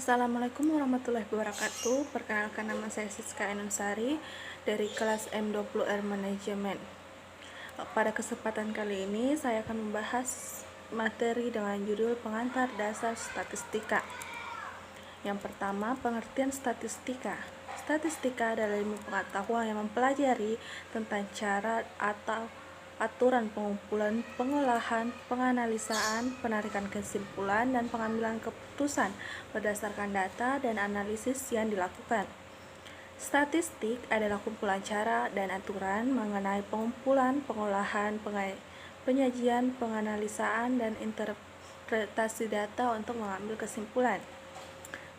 Assalamualaikum warahmatullahi wabarakatuh. Perkenalkan, nama saya Siska Enonsari dari kelas M20R Manajemen. Pada kesempatan kali ini saya akan membahas materi dengan judul pengantar dasar statistika. Yang pertama, pengertian statistika. Statistika adalah ilmu pengetahuan yang mempelajari tentang cara atau aturan pengumpulan, pengolahan, penganalisaan, penarikan kesimpulan, dan pengambilan keputusan berdasarkan data dan analisis yang dilakukan. Statistik adalah kumpulan cara dan aturan mengenai pengumpulan, pengolahan, penyajian, penganalisaan, dan interpretasi data untuk mengambil kesimpulan.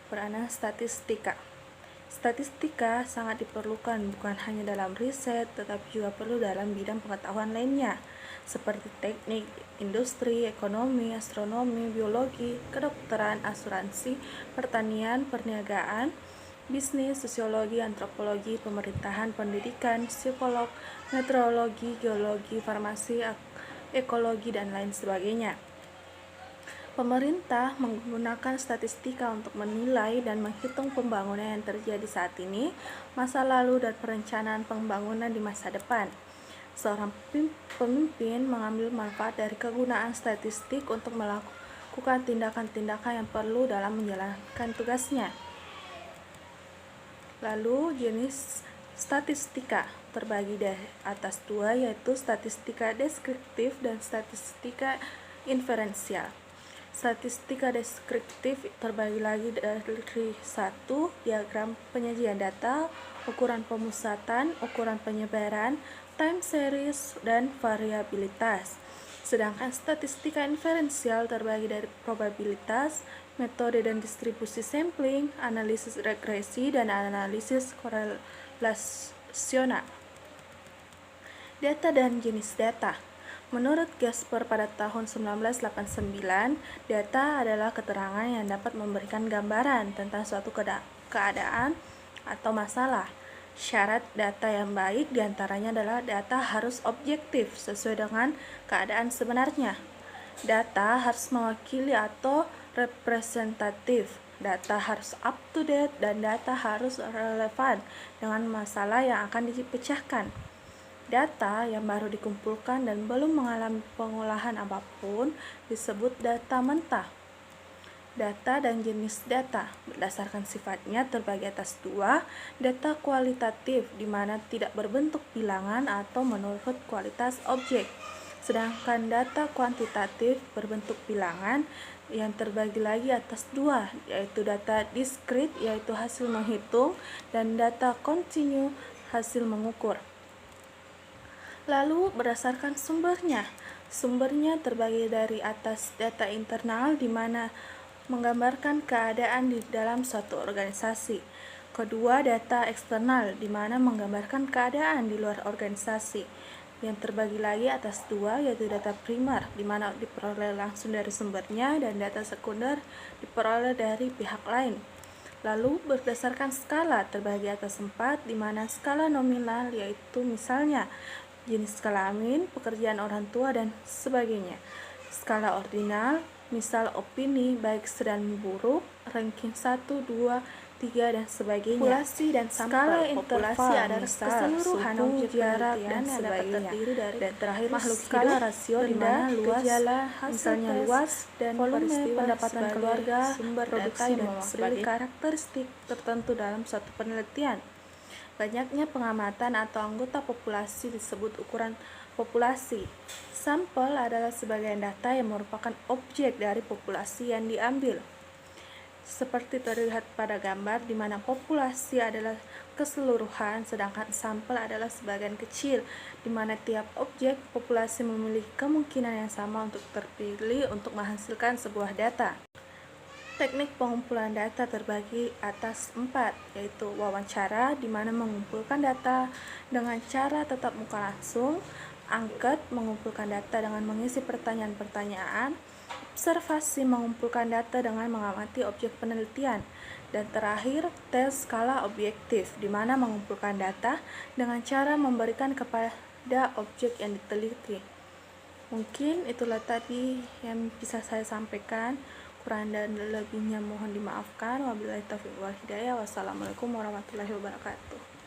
Peranan statistika. Statistika sangat diperlukan bukan hanya dalam riset, tetapi juga perlu dalam bidang pengetahuan lainnya, seperti teknik, industri, ekonomi, astronomi, biologi, kedokteran, asuransi, pertanian, perniagaan, bisnis, sosiologi, antropologi, pemerintahan, pendidikan, psikolog, meteorologi, geologi, farmasi, ekologi, dan lain sebagainya. Pemerintah menggunakan statistika untuk menilai dan menghitung pembangunan yang terjadi saat ini, masa lalu, dan perencanaan pembangunan di masa depan. Seorang pemimpin mengambil manfaat dari kegunaan statistik untuk melakukan tindakan-tindakan yang perlu dalam menjalankan tugasnya. Lalu, jenis statistika terbagi dari atas dua, yaitu statistika deskriptif dan statistika inferensial. Statistika deskriptif terbagi lagi dari satu, diagram penyajian data, ukuran pemusatan, ukuran penyebaran, time series, dan variabilitas. Sedangkan statistika inferensial terbagi dari probabilitas, metode dan distribusi sampling, analisis regresi, dan analisis korelasional. Data dan jenis data. Menurut Gasper pada tahun 1989, data adalah keterangan yang dapat memberikan gambaran tentang suatu keadaan atau masalah. Syarat data yang baik diantaranya adalah data harus objektif sesuai dengan keadaan sebenarnya. Data harus mewakili atau representatif. Data harus up to date dan data harus relevan dengan masalah yang akan dipecahkan. Data yang baru dikumpulkan dan belum mengalami pengolahan apapun disebut data mentah. Data dan jenis data berdasarkan sifatnya terbagi atas dua, data kualitatif di mana tidak berbentuk bilangan atau menurut kualitas objek. Sedangkan data kuantitatif berbentuk bilangan yang terbagi lagi atas dua, yaitu data diskrit yaitu hasil menghitung dan data kontinu hasil mengukur. Lalu berdasarkan sumbernya terbagi dari atas data internal di mana menggambarkan keadaan di dalam suatu organisasi. Kedua, data eksternal di mana menggambarkan keadaan di luar organisasi. Yang terbagi lagi atas dua, yaitu data primer di mana diperoleh langsung dari sumbernya dan data sekunder diperoleh dari pihak lain. Lalu berdasarkan skala terbagi atas 4, di mana skala nominal yaitu misalnya jenis kelamin, pekerjaan orang tua, dan sebagainya. Skala ordinal, misal opini, baik sedang buruk, ranking 1, 2, 3, dan sebagainya. Populasi dan skala populasi adalah keseluruhan objek jarak dan sebagainya. Dan terakhir makhluk skala rasio di mana luas, misalnya luas dan volume, pendapatan keluarga, sumber data yang mewakili karakteristik tertentu dalam suatu penelitian. Banyaknya pengamatan atau anggota populasi disebut ukuran populasi. Sampel adalah sebagian data yang merupakan objek dari populasi yang diambil. Seperti terlihat pada gambar di mana populasi adalah keseluruhan, sedangkan sampel adalah sebagian kecil, di mana tiap objek populasi memiliki kemungkinan yang sama untuk terpilih untuk menghasilkan sebuah data. Teknik pengumpulan data terbagi atas 4, yaitu wawancara, di mana mengumpulkan data dengan cara tatap muka langsung, angket, mengumpulkan data dengan mengisi pertanyaan-pertanyaan, observasi, mengumpulkan data dengan mengamati objek penelitian, dan terakhir, tes skala objektif, di mana mengumpulkan data dengan cara memberikan kepada objek yang diteliti. Mungkin itulah tadi yang bisa saya sampaikan. Kurang dan lebihnya mohon dimaafkan. Wabillahi taufiq wal hidayah. Wassalamualaikum warahmatullahi wabarakatuh.